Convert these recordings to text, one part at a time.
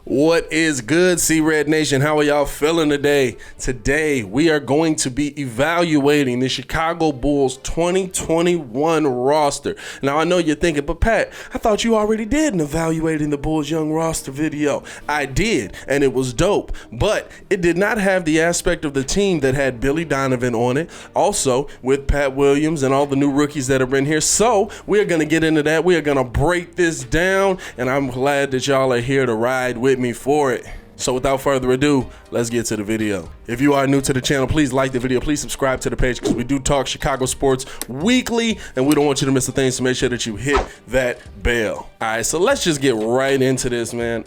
What is good, C-Red Nation? How are y'all feeling today? Today, we are going to be evaluating the Chicago Bulls 2021 roster. Now, I know you're thinking, but Pat, I thought you already did an evaluating the Bulls young roster video. I did, and it was dope, but it did not have the aspect of the team that had Billy Donovan on it, also with Pat Williams and all the new rookies that are in here. So, we're going to get into that. We are going to break this down, and I'm glad that y'all are here to ride with me for it. So without further ado, let's get to the video. If you are new to the channel, please like the video. Please subscribe to the page because we do talk Chicago sports weekly and we don't want you to miss a thing, so make sure that you hit that bell. All right, so let's just get right into this, man.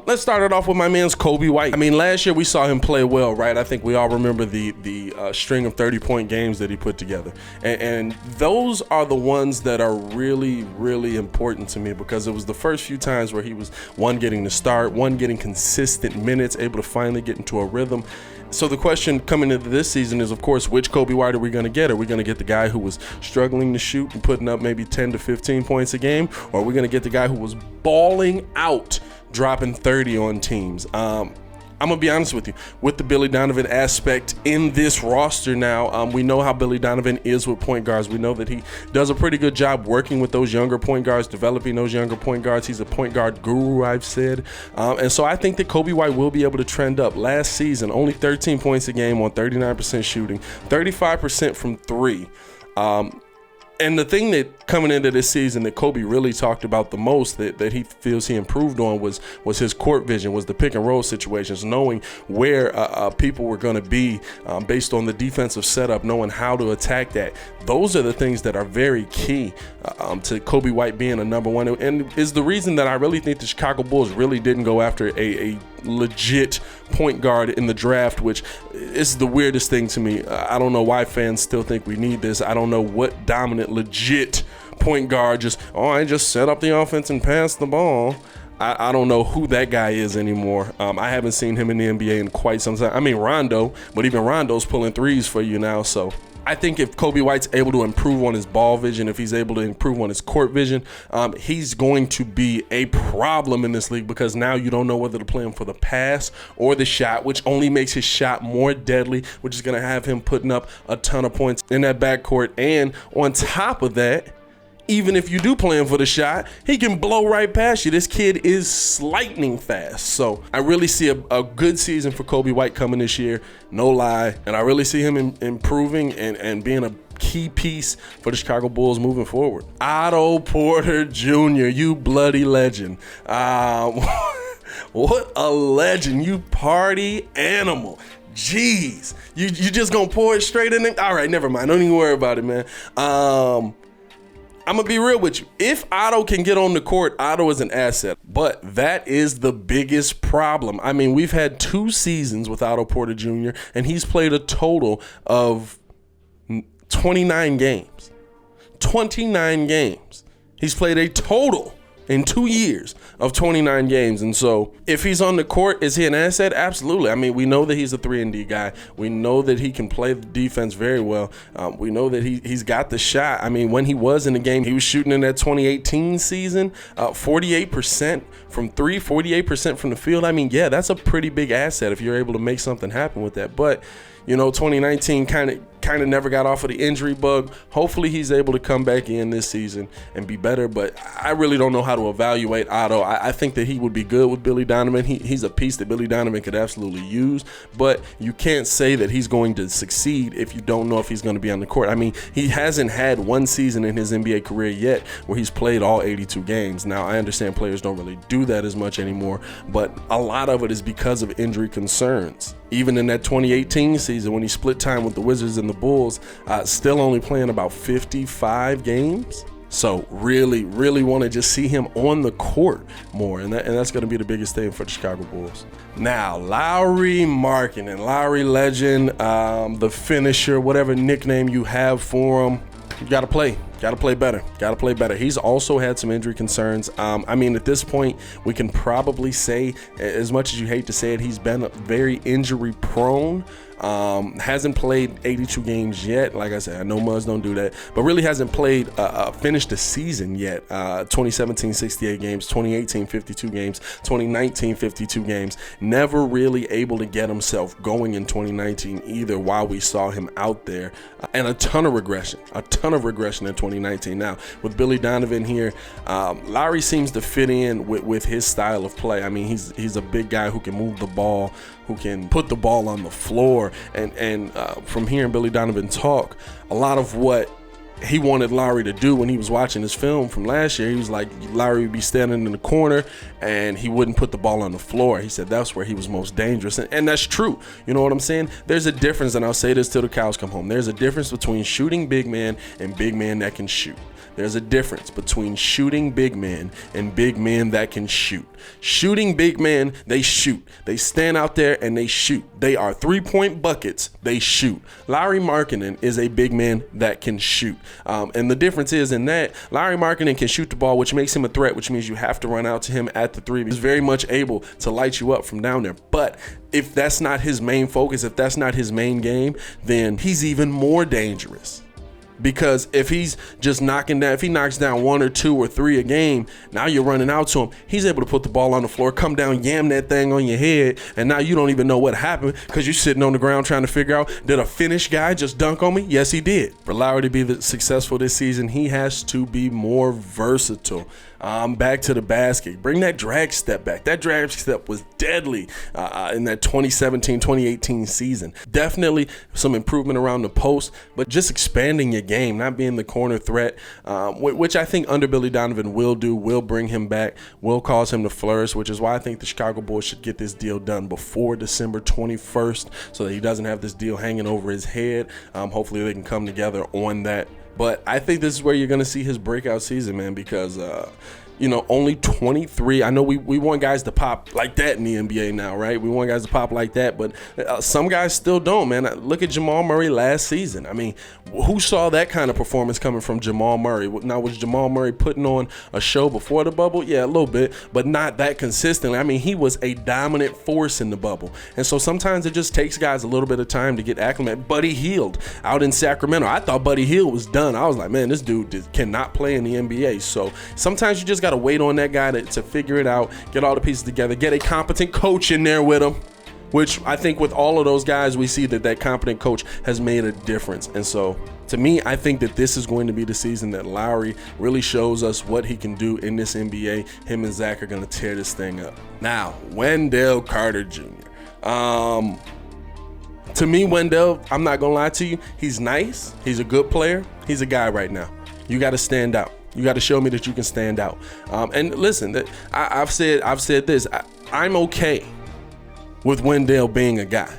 Let's start it off with my man's Coby White. I mean, last year we saw him play well, right? I think we all remember the string of 30-point games that he put together. And those are the ones that are really, really important to me because it was the first few times where he was, one, getting the start, one, getting consistent minutes, able to finally get into a rhythm. So the question coming into this season is, of course, which Coby White are we going to get? Are we going to get the guy who was struggling to shoot and putting up maybe 10 to 15 points a game? Or are we going to get the guy who was balling out, dropping 30 on teams? I'm going to be honest with you, with the Billy Donovan aspect in this roster now, we know how Billy Donovan is with point guards. We know that he does a pretty good job working with those younger point guards, developing those younger point guards. He's a point guard guru, I've said. And so I think that Coby White will be able to trend up. Last season, only 13 points a game on 39% shooting, 35% from three. And the thing that coming into this season that Coby really talked about the most that he feels he improved on was his court vision, was the pick and roll situations, knowing where people were going to be based on the defensive setup, knowing how to attack that. Those are the things that are very key to Coby White being a number one, and is the reason that I really think the Chicago Bulls really didn't go after a legit point guard in the draft, which is the weirdest thing to me. I don't know why fans still think we need this. I don't know what dominant legit point guard I just set up the offense and pass the ball. I don't know who that guy is anymore. I haven't seen him in the NBA in quite some time. I mean, Rondo, but even Rondo's pulling threes for you now. So I think if Coby White's able to improve on his ball vision, if he's able to improve on his court vision, he's going to be a problem in this league because now you don't know whether to play him for the pass or the shot, which only makes his shot more deadly, which is going to have him putting up a ton of points in that backcourt. And on top of that, even if you do play him for the shot, he can blow right past you. This kid is lightning fast. So I really see a good season for Coby White coming this year, no lie. And I really see him improving and being a key piece for the Chicago Bulls moving forward. Otto Porter Jr., you bloody legend. What a legend, you party animal. Jeez, you just gonna pour it straight in there? All right, never mind. Don't even worry about it, man. I'm going to be real with you. If Otto can get on the court, Otto is an asset. But that is the biggest problem. I mean, we've had 2 seasons with Otto Porter Jr., and he's played a total of 29 games. 29 games. He's played a total in 2 years of 29 games. And so if he's on the court, is he an asset? Absolutely. I mean, we know that he's a 3-and-D guy. We know that he can play the defense very well. We know that he's got the shot. I mean, when he was in the game, he was shooting in that 2018 season, 48% from three, 48% from the field. I mean, yeah, that's a pretty big asset if you're able to make something happen with that. But, you know, 2019 kind of never got off of the injury bug. Hopefully he's able to come back in this season and be better, but I really don't know how to evaluate Otto. I think that he would be good with Billy Donovan. He's a piece that Billy Donovan could absolutely use, but you can't say that he's going to succeed if you don't know if he's going to be on the court. I mean, he hasn't had one season in his NBA career yet where he's played all 82 games. Now, I understand players don't really do that as much anymore, but a lot of it is because of injury concerns. Even in that 2018 season when he split time with the Wizards and the Bulls, still only playing about 55 games. So really, really want to just see him on the court more, and that's going to be the biggest thing for the Chicago Bulls. Now, Lauri Markkanen, Lauri legend, the finisher, whatever nickname you have for him, you got to play Got to play better. Got to play better. He's also had some injury concerns. I mean, at this point, we can probably say, as much as you hate to say it, he's been very injury prone. Hasn't played 82 games yet. Like I said, I know Muzz don't do that, but really hasn't played, finished the season yet. 2017, 68 games, 2018, 52 games, 2019, 52 games. Never really able to get himself going in 2019 either, while we saw him out there. And a ton of regression in 2019. Now, with Billy Donovan here, Lauri seems to fit in with his style of play. I mean, he's a big guy who can move the ball, who can put the ball on the floor. And from hearing Billy Donovan talk, a lot of what he wanted Lauri to do when he was watching his film from last year, he was like, Lauri would be standing in the corner and he wouldn't put the ball on the floor. He said that's where he was most dangerous. And that's true. You know what I'm saying? There's a difference, and I'll say this till the cows come home. There's a difference between shooting big man and big man that can shoot. There's a difference between shooting big men and big men that can shoot. Shooting big men, they shoot. They stand out there and they shoot. They are three-point buckets. They shoot. Lauri Markkanen is a big man that can shoot. And the difference is in that Lauri Markkanen can shoot the ball, which makes him a threat, which means you have to run out to him at the three. He's very much able to light you up from down there. But if that's not his main focus, if that's not his main game, then he's even more dangerous. Because if he's just knocking down, if he knocks down 1 or 2 or 3 a game, now you're running out to him. He's able to put the ball on the floor, come down, yam that thing on your head, and now you don't even know what happened because you're sitting on the ground trying to figure out, did a Finnish guy just dunk on me? Yes, he did. For Lauri to be successful this season, he has to be more versatile. Back to the basket. Bring that drag step back. That drag step was deadly in that 2017-2018 season. Definitely some improvement around the post, but just expanding your game, not being the corner threat, which I think under Billy Donovan will bring him back, will cause him to flourish, which is why I think the Chicago Bulls should get this deal done before December 21st so that he doesn't have this deal hanging over his head. Hopefully they can come together on that. But I think this is where you're going to see his breakout season, man, because, only 23. I know we want guys to pop like that in the NBA now, right? We want guys to pop like that, but some guys still don't, man. Look at Jamal Murray last season. I mean, who saw that kind of performance coming from Jamal Murray? Now, was Jamal Murray putting on a show before the bubble? Yeah, a little bit, but not that consistently. I mean, he was a dominant force in the bubble. And so sometimes it just takes guys a little bit of time to get acclimated. Buddy Hield out in Sacramento. I thought Buddy Hield was done. I was like, man, this dude cannot play in the NBA. So sometimes you just got to wait on that guy to figure it out, get all the pieces together, get a competent coach in there with him, which I think with all of those guys, we see that competent coach has made a difference. And so to me, I think that this is going to be the season that Lauri really shows us what he can do in this NBA. Him and Zach are going to tear this thing up. Now, Wendell Carter Jr. To me, Wendell, I'm not going to lie to you, he's nice. He's a good player. He's a guy right now. You got to stand out. You got to show me that you can stand out. And listen, I've said this. I'm okay with Wendell being a guy,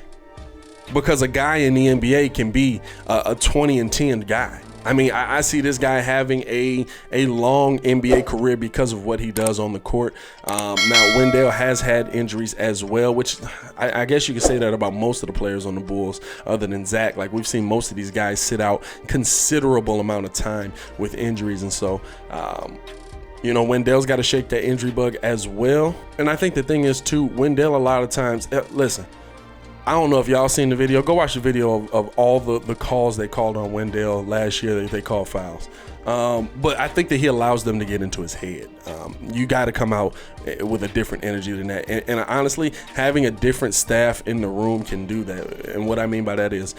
because a guy in the NBA can be a 20-10 guy. I mean, I see this guy having a long NBA career because of what he does on the court. Now, Wendell has had injuries as well, which I guess you could say that about most of the players on the Bulls other than Zach. Like, we've seen most of these guys sit out considerable amount of time with injuries. And so, Wendell's got to shake that injury bug as well. And I think the thing is, too, Wendell a lot of times, listen, I don't know if y'all seen the video. Go watch the video of all the calls they called on Wendell last year that they called fouls. But I think that he allows them to get into his head. You got to come out with a different energy than that. And honestly, having a different staff in the room can do that. And what I mean by that is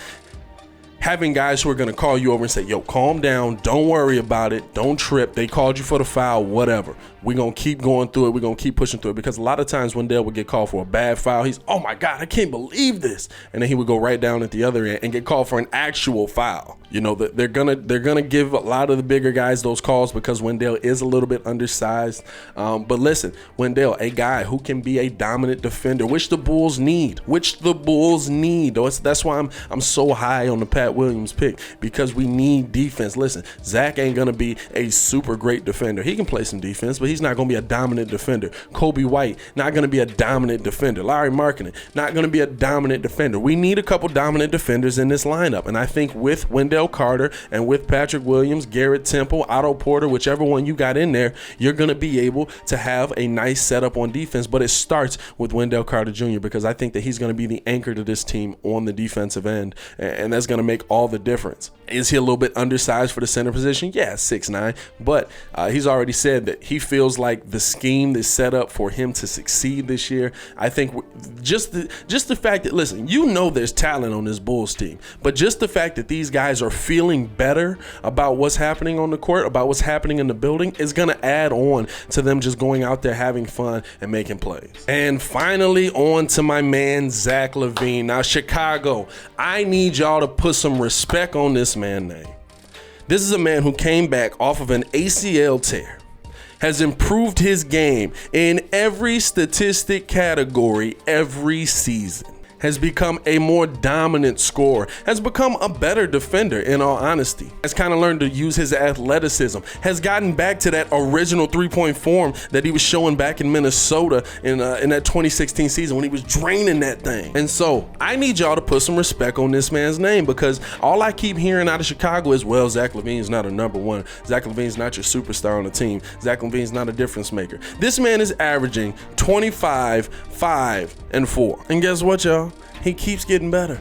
having guys who are going to call you over and say, yo, calm down. Don't worry about it. Don't trip. They called you for the foul, whatever. We're going to keep going through it. We're going to keep pushing through it. Because a lot of times Wendell would get called for a bad foul. He's, oh my God, I can't believe this. And then he would go right down at the other end and get called for an actual foul. They're gonna give a lot of the bigger guys those calls because Wendell is a little bit undersized. But listen, Wendell, a guy who can be a dominant defender, which the Bulls need. That's why I'm so high on the Pat Williams pick because we need defense. Listen, Zach ain't going to be a super great defender. He can play some defense, but he's not going to be a dominant defender. Kobe White, not going to be a dominant defender. Lauri Markkanen, not going to be a dominant defender. We need a couple dominant defenders in this lineup. And I think with Wendell Carter and with Patrick Williams, Garrett Temple, Otto Porter, whichever one you got in there, you're going to be able to have a nice setup on defense. But it starts with Wendell Carter Jr. because I think that he's going to be the anchor to this team on the defensive end. And that's going to make all the difference. Is he a little bit undersized for the center position? Yeah, 6'9". But he's already said that he feels like the scheme is set up for him to succeed this year. I think just the fact that, listen, you know there's talent on this Bulls team, but just the fact that these guys are feeling better about what's happening on the court, about what's happening in the building, is going to add on to them just going out there having fun and making plays. And finally, on to my man, Zach LaVine. Now, Chicago, I need y'all to put some respect on this man's name. This is a man who came back off of an ACL tear, has improved his game in every statistic category every season, has become a more dominant scorer, has become a better defender in all honesty, has kind of learned to use his athleticism, has gotten back to that original three-point form that he was showing back in Minnesota in that 2016 season when he was draining that thing. And so I need y'all to put some respect on this man's name, because all I keep hearing out of Chicago is, well, Zach LaVine's not a number one. Zach LaVine's not your superstar on the team. Zach LaVine's not a difference maker. This man is averaging 25, 5, and 4. And guess what, y'all? He keeps getting better.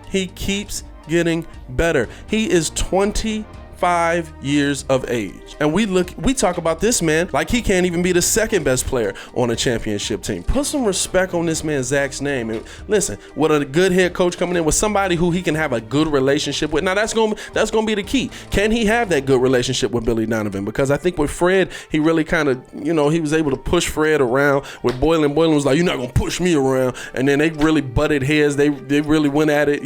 He keeps getting better. He is 25 years of age. And we talk about this man like he can't even be the second best player on a championship team. Put some respect on this man Zach's name. And listen, with a good head coach coming in, with somebody who he can have a good relationship with. Now that's gonna be the key. Can he have that good relationship with Billy Donovan? Because I think with Fred, he really kind of, he was able to push Fred around. With Boylan was like, you're not gonna push me around. And then they really butted heads. They really went at it,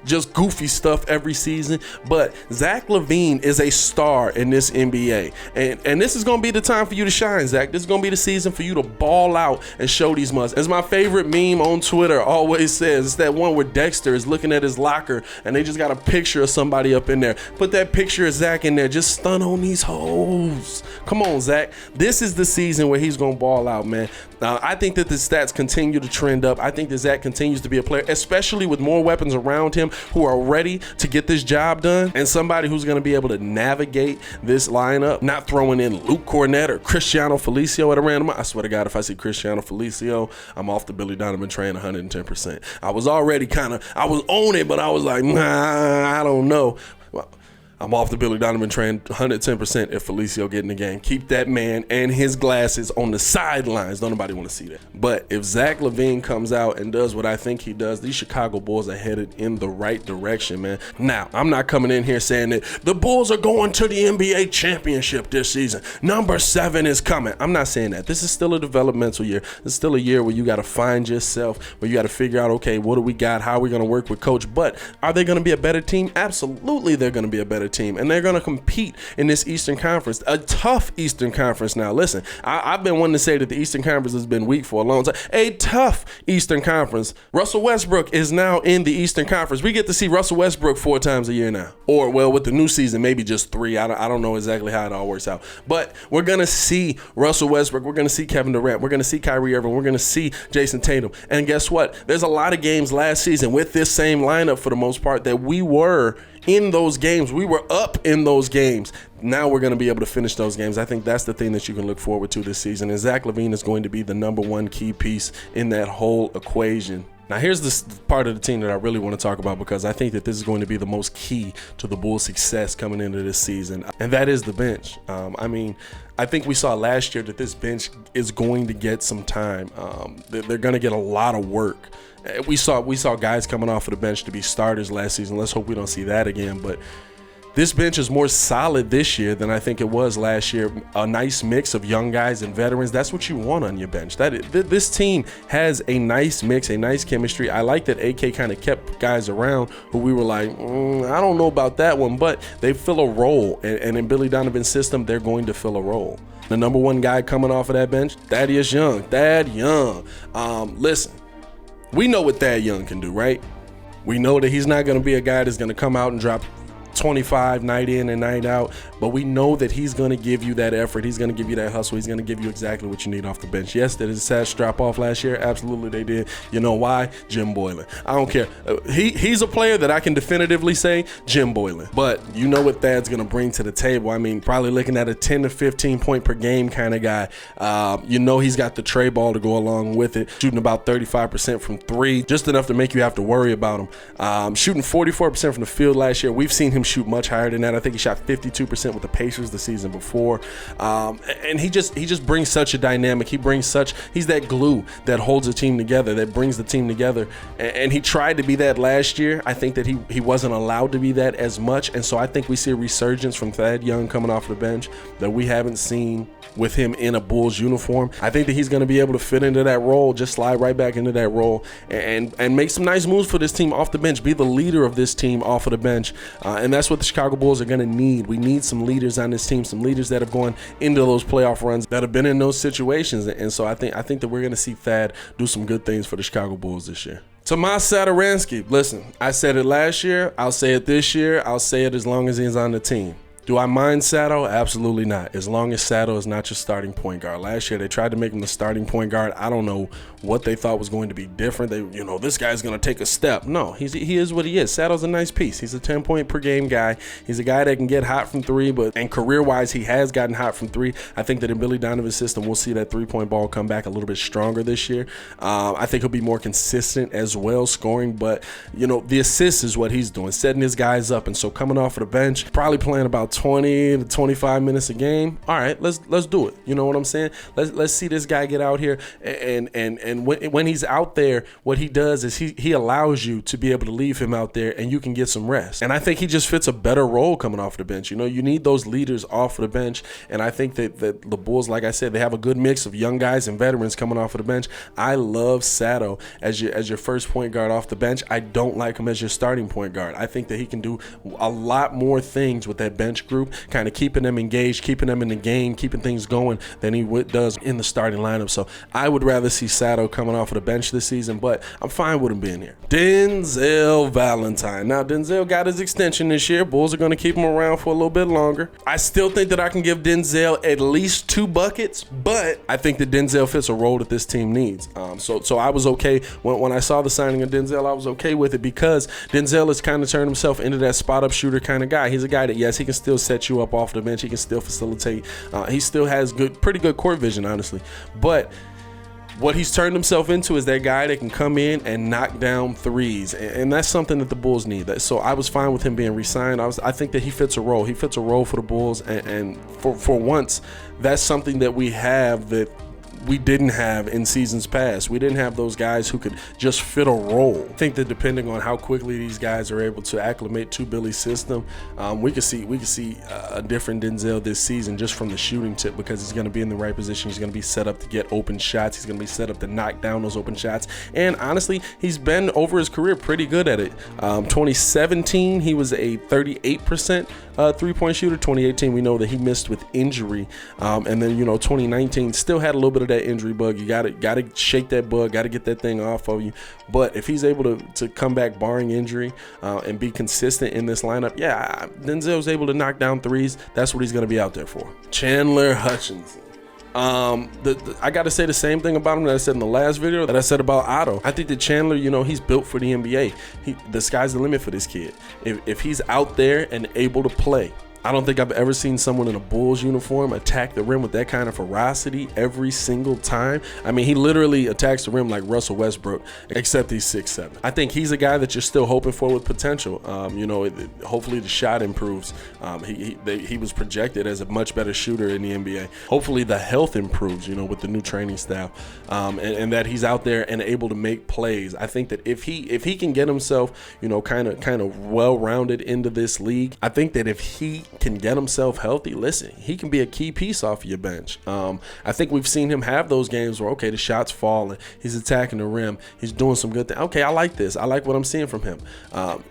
just goofy stuff every season. But Zach LaVine is a star in this NBA. And this is going to be the time for you to shine, Zach. This is going to be the season for you to ball out and show these musts. As my favorite meme on Twitter always says, it's that one where Dexter is looking at his locker and they just got a picture of somebody up in there. Put that picture of Zach in there. Just stun on these hoes. Come on, Zach. This is the season where he's going to ball out, man. I think that the stats continue to trend up. I think that Zach continues to be a player, especially with more weapons around him who are ready to get this job done, and somebody who's going to be able to navigate this lineup, not throwing in Luke Cornett or Cristiano Felicio at a random. I swear to God, if I see Cristiano Felicio, I'm off the Billy Donovan train 110%. I was already I was on it, but I was like, nah, I don't know. Well, I'm off the Billy Donovan train 110% if Felicio get in the game. Keep that man and his glasses on the sidelines. Don't nobody want to see that. But if Zach LaVine comes out and does what I think he does, these Chicago Bulls are headed in the right direction, man. Now, I'm not coming in here saying that the Bulls are going to the NBA championship this season. Number 7 is coming. I'm not saying that. This is still a developmental year. This is still a year where you got to find yourself, where you got to figure out, okay, what do we got? How are we going to work with coach? But are they going to be a better team? Absolutely, they're going to be a better team, and they're going to compete in this Eastern Conference, a tough Eastern Conference. Now listen, I've been wanting to say that the Eastern Conference has been weak for a long time. A tough Eastern Conference. Russell Westbrook is now in the Eastern Conference. We get to see Russell Westbrook 4 times a year now, or well, with the new season, maybe just 3. I don't know exactly how it all works out, but we're going to see Russell Westbrook. We're going to see Kevin Durant. We're going to see Kyrie Irving. We're going to see Jason Tatum. And guess what? There's a lot of games last season with this same lineup for the most part that we were in those games. We were up in those games. Now we're going to be able to finish those games. I think that's the thing that you can look forward to this season. And Zach LaVine is going to be the number 1 key piece in that whole equation. Now, here's this part of the team that I really want to talk about, because I think that this is going to be the most key to the Bulls' success coming into this season, and that is the bench. I think we saw last year that this bench is going to get some time. They're going to get a lot of work. We saw guys coming off of the bench to be starters last season. Let's hope we don't see that again. But this bench is more solid this year than I think it was last year. A nice mix of young guys and veterans. That's what you want on your bench. This team has a nice mix, a nice chemistry. I like that AK kind of kept guys around who we were like, I don't know about that one, but they fill a role. And in Billy Donovan's system, they're going to fill a role. The number 1 guy coming off of that bench, Thaddeus Young. Thad Young. Listen, we know what Thad Young can do, right? We know that he's not going to be a guy that's going to come out and drop 25 night in and night out, but we know that he's going to give you that effort. He's going to give you that hustle. He's going to give you exactly what you need off the bench. Yes, did his stats drop off last year? Absolutely they did. You know why? Jim Boylan. I don't care. He's a player that I can definitively say Jim Boylan, but you know what Thad's going to bring to the table. I mean, probably looking at a 10 to 15 point per game kind of guy. You know he's got the tray ball to go along with it, shooting about 35% from three, just enough to make you have to worry about him. Shooting 44% from the field last year. We've seen him shoot much higher than that. I think he shot 52% with the Pacers the season before. And he just brings such a dynamic. He's that glue that holds a team together, that brings the team together. And he tried to be that last year. I think that he wasn't allowed to be that as much. And so I think we see a resurgence from Thad Young coming off the bench that we haven't seen with him in a Bulls uniform. I think that he's going to be able to fit into that role, just slide right back into that role and make some nice moves for this team off the bench, be the leader of this team off of the bench. And that's what the Chicago Bulls are going to need. We need some leaders on this team, some leaders that have gone into those playoff runs, that have been in those situations. And so I think that we're going to see Thad do some good things for the Chicago Bulls this year. Tomas Satoransky, listen, I said it last year. I'll say it this year. I'll say it as long as he's on the team. Do I mind Sato? Absolutely not. As long as Sato is not your starting point guard. Last year, they tried to make him the starting point guard. I don't know what they thought was going to be different. This guy's going to take a step. No, he is what he is. Sato's a nice piece. He's a 10 point per game guy. He's a guy that can get hot from three, and career-wise, he has gotten hot from three. I think that in Billy Donovan's system, we'll see that three-point ball come back a little bit stronger this year. I think he'll be more consistent as well, scoring, but, the assist is what he's doing, setting his guys up. And so coming off of the bench, probably playing about 20 to 25 minutes a game. All right, let's do it. You know what I'm saying? Let's see this guy get out here, and when he's out there, what he does is he allows you to be able to leave him out there and you can get some rest. And I think he just fits a better role coming off the bench. You need those leaders off the bench, and I think that the Bulls, like I said, they have a good mix of young guys and veterans coming off of the bench. I love Sato as your first point guard off the bench. I don't like him as your starting point guard. I think that he can do a lot more things with that bench group, kind of keeping them engaged, keeping them in the game, keeping things going than he does in the starting lineup. So I would rather see Sato coming off of the bench this season, but I'm fine with him being here. Denzel Valentine. Now, Denzel got his extension this year. Bulls are going to keep him around for a little bit longer. I still think that I can give Denzel at least 2 buckets, but I think that Denzel fits a role that this team needs. So I was okay when I saw the signing of Denzel. I was okay with it because Denzel has kind of turned himself into that spot-up shooter kind of guy. He's a guy that, yes, he can still set you up off the bench. He can still facilitate. He still has pretty good court vision, honestly. But what he's turned himself into is that guy that can come in and knock down threes, and that's something that the Bulls need. So I was fine with him being re-signed. I think that he fits a role. He fits a role for the Bulls, and for once, that's something that we have that we didn't have in seasons past. We didn't have those guys who could just fit a role. I think that depending on how quickly these guys are able to acclimate to Billy's system, we could see a different Denzel this season just from the shooting tip, because he's going to be in the right position. He's going to be set up to get open shots. He's going to be set up to knock down those open shots. And honestly, he's been over his career pretty good at it. 2017, he was a 38% three-point shooter. 2018, we know that he missed with injury. And then 2019 still had a little bit of that injury bug. You gotta shake that bug, gotta get that thing off of you. But if he's able to come back barring injury and be consistent in this lineup, yeah, Denzel's able to knock down threes. That's what he's gonna be out there for. Chandler Hutchison. I got to say the same thing about him that I said in the last video that I said about Otto. I think that Chandler, he's built for the NBA. The sky's the limit for this kid. If he's out there and able to play, I don't think I've ever seen someone in a Bulls uniform attack the rim with that kind of ferocity every single time. I mean, he literally attacks the rim like Russell Westbrook, except he's 6'7". I think he's a guy that you're still hoping for with potential. Hopefully the shot improves. He was projected as a much better shooter in the NBA. Hopefully the health improves, with the new training staff, and that he's out there and able to make plays. I think that if he can get himself, kind of well-rounded into this league, I think that if he can get himself healthy, listen, he can be a key piece off of your bench. I think we've seen him have those games where, okay, the shot's falling, he's attacking the rim, he's doing some good things. Okay, I like this. I like what I'm seeing from him.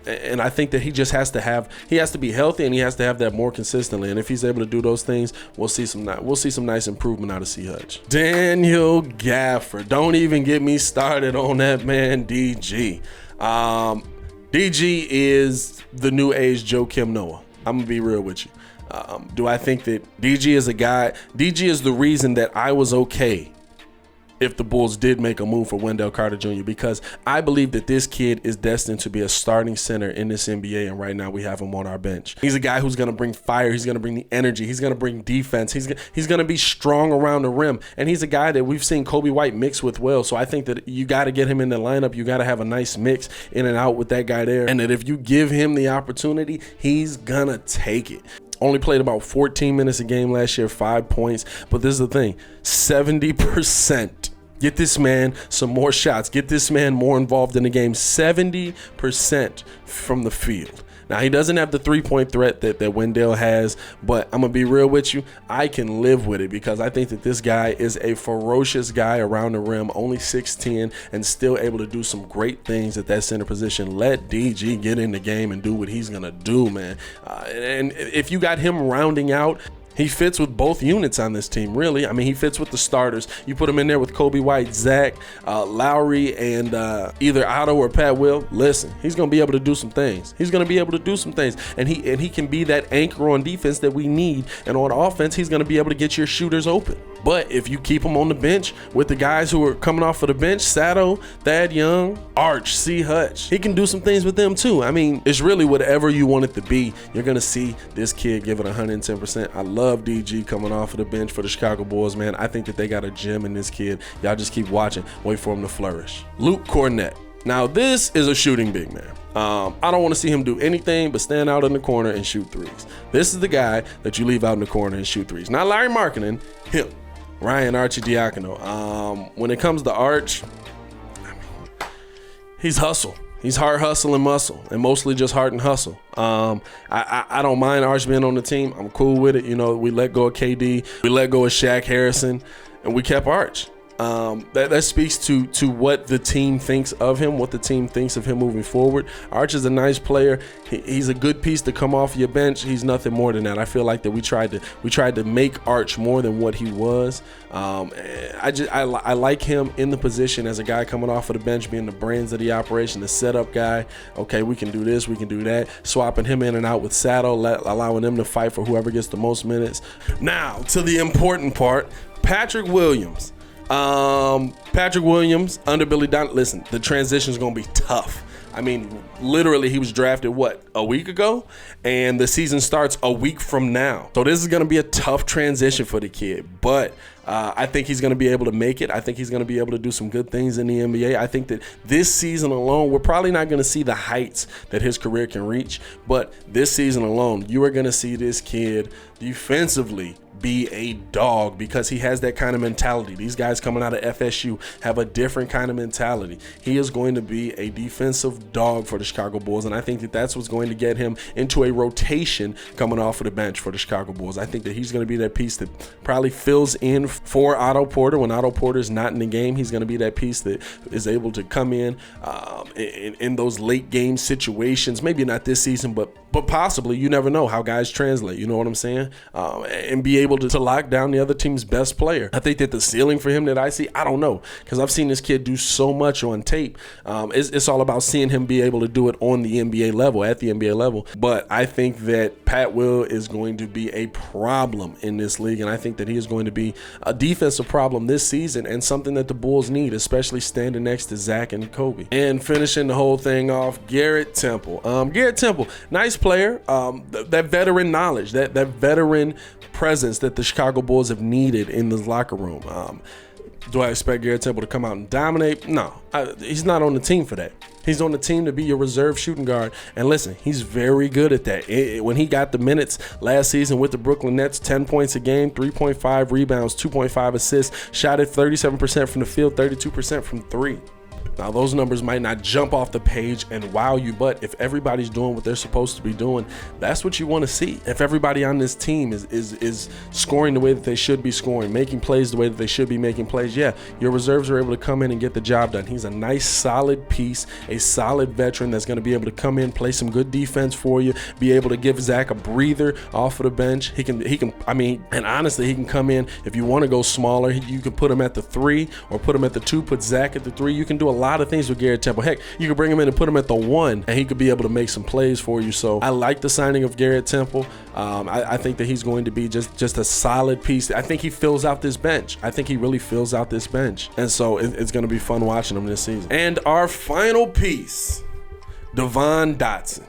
And I think that he just has to be healthy, and he has to have that more consistently. And if he's able to do those things, we'll see some nice improvement out of C. Hutch. Daniel Gafford. Don't even get me started on that man, DG. DG is the new age Joe Kim Noah. I'm going to be real with you. Do I think that DG is a guy? DG is the reason that I was okay if the Bulls did make a move for Wendell Carter Jr. because I believe that this kid is destined to be a starting center in this NBA, and right now we have him on our bench. He's a guy who's going to bring fire. He's going to bring the energy. He's going to bring defense. He's going to be strong around the rim, and he's a guy that we've seen Kobe White mix with well, so I think that you got to get him in the lineup. You got to have a nice mix in and out with that guy there, and that if you give him the opportunity, he's going to take it. Only played about 14 minutes a game last year, 5 points. But this is the thing, 70%. Get this man some more shots. Get this man more involved in the game. 70% from the field. Now, he doesn't have the three-point threat that Wendell has, but I'm going to be real with you. I can live with it because I think that this guy is a ferocious guy around the rim, only 6'10", and still able to do some great things at that center position. Let DG get in the game and do what he's going to do, man. And if you got him rounding out, he fits with both units on this team, really. I mean, he fits with the starters. You put him in there with Kobe White, Zach, Lauri, and either Otto or Pat Will. Listen, he's going to be able to do some things. He's going to be able to do some things. And he can be that anchor on defense that we need. And on offense, he's going to be able to get your shooters open. But if you keep him on the bench with the guys who are coming off of the bench, Sato, Thad Young, Arch, C. Hutch, he can do some things with them too. I mean, it's really whatever you want it to be. You're going to see this kid give it 110%. I love DG coming off of the bench for the Chicago Bulls, man. I think that they got a gem in this kid. Y'all just keep watching. Wait for him to flourish. Luke Cornett. Now, this is a shooting big man. I don't want to see him do anything but stand out in the corner and shoot threes. This is the guy that you leave out in the corner and shoot threes. Not Lauri Markkanen, him. Ryan Arcidiacono. When it comes to Arch, I mean, he's hustle. He's hard hustle and muscle, and mostly just heart and hustle. I don't mind Arch being on the team. I'm cool with it. You know, we let go of KD, we let go of Shaq Harrison, and we kept Arch. That speaks to what the team thinks of him, what the team thinks of him moving forward. Arch is a nice player. He's a good piece to come off your bench. He's nothing more than that. I feel like that we tried to make Arch more than what he was. I like him in the position as a guy coming off of the bench, being the brains of the operation, the setup guy. Okay, we can do this, we can do that. Swapping him in and out with Sato, allowing them to fight for whoever gets the most minutes. Now to the important part, Patrick Williams. Patrick Williams under Billy Donovan. Listen, the transition is going to be tough. I mean, literally, he was drafted, a week ago? And the season starts a week from now. So this is going to be a tough transition for the kid. But I think he's going to be able to make it. I think he's going to be able to do some good things in the NBA. I think that this season alone, we're probably not going to see the heights that his career can reach. But this season alone, you are going to see this kid defensively be a dog because he has that kind of mentality. These guys coming out of FSU have a different kind of mentality. He is going to be a defensive dog for the Chicago Bulls, and I think that that's what's going to get him into a rotation coming off of the bench for the Chicago Bulls. I think that he's going to be that piece that probably fills in for Otto Porter. When Otto Porter is not in the game, he's going to be that piece that is able to come in those late game situations. Maybe not this season, but possibly. You never know how guys translate. You know what I'm saying? And be able to lock down the other team's best player. I think that the ceiling for him that I see, I don't know, because I've seen this kid do so much on tape. It's all about seeing him be able to do it on the NBA level, at the NBA level. But I think that Pat Will is going to be a problem in this league, and I think that he is going to be a defensive problem this season and something that the Bulls need, especially standing next to Zach and Kobe. And finishing the whole thing off, Garrett Temple. Garrett Temple, nice player. That veteran knowledge, that veteran presence that the Chicago Bulls have needed in the locker room. Do I expect Garrett Temple to come out and dominate? No, he's not on the team for that. He's on the team to be your reserve shooting guard. And listen, he's very good at that. When he got the minutes last season with the Brooklyn Nets, 10 points a game, 3.5 rebounds, 2.5 assists, shot at 37% from the field, 32% from three. Now, those numbers might not jump off the page and wow you, but if everybody's doing what they're supposed to be doing, that's what you want to see. If everybody on this team is scoring the way that they should be scoring, making plays the way that they should be making plays, yeah, your reserves are able to come in and get the job done. He's a nice, solid piece, a solid veteran that's going to be able to come in, play some good defense for you, be able to give Zach a breather off of the bench. He can, I mean, and honestly, he can come in if you want to go smaller. You can put him at the 3 or put him at the 2, put Zach at the 3. You can do a lot lot of things with Garrett Temple. Heck, you could bring him in and put him at the 1, and he could be able to make some plays for you. So I like the signing of Garrett Temple. I think that he's going to be just a solid piece. I think he fills out this bench. I think he really fills out this bench. And so it's going to be fun watching him this season. And our final piece, Devon Dotson.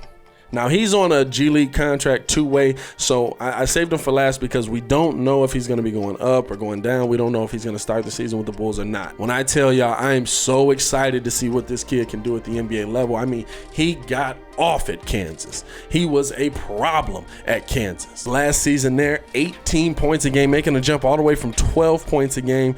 Now, he's on a G League contract 2-way, so I saved him for last because we don't know if he's going to be going up or going down. We don't know if he's going to start the season with the Bulls or not. When I tell y'all, I am so excited to see what this kid can do at the NBA level. I mean, he got off at Kansas. He was a problem at Kansas. Last season there, 18 points a game, making a jump all the way from 12 points a game.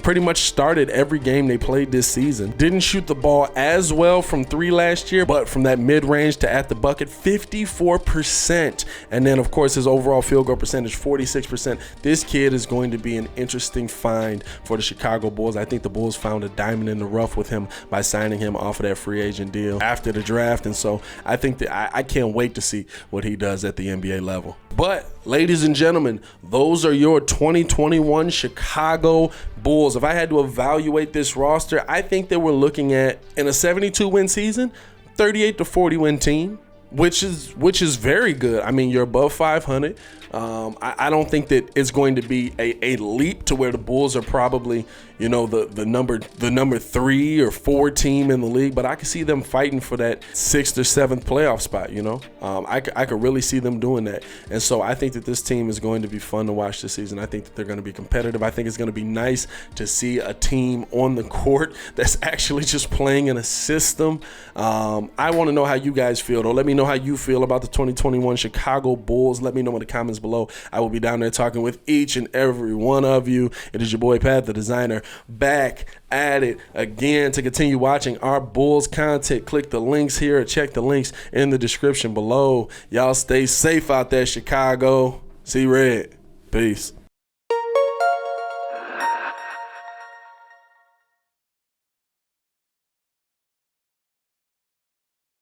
Pretty much started every game they played this season. Didn't shoot the ball as well from 3 last year, but from that mid-range to at the bucket, 54%. And then, of course, his overall field goal percentage, 46%. This kid is going to be an interesting find for the Chicago Bulls. I think the Bulls found a diamond in the rough with him by signing him off of that free agent deal after the draft. And so I think that I can't wait to see what he does at the NBA level. But, ladies and gentlemen, those are your 2021 Chicago Bulls. If I had to evaluate this roster, I think that we're looking at, in a 72-win season, 38 to 40 win team, which is very good. I mean, you're above 500. I don't think that it's going to be a leap to where the Bulls are probably, you know, the number 3 or 4 team in the league, but I could see them fighting for that 6th or 7th playoff spot. You know, I could really see them doing that, and so I think that this team is going to be fun to watch this season. I think that they're going to be competitive. I think it's going to be nice to see a team on the court that's actually just playing in a system. I want to know how you guys feel, though. Let me know how you feel about the 2021 Chicago Bulls. Let me know in the comments below. I will be down there talking with each and every one of you. It is your boy Pat, the designer, back at it again to continue watching our Bulls content. Click the links here or check the links in the description below. Y'all stay safe out there, Chicago. See red. Peace.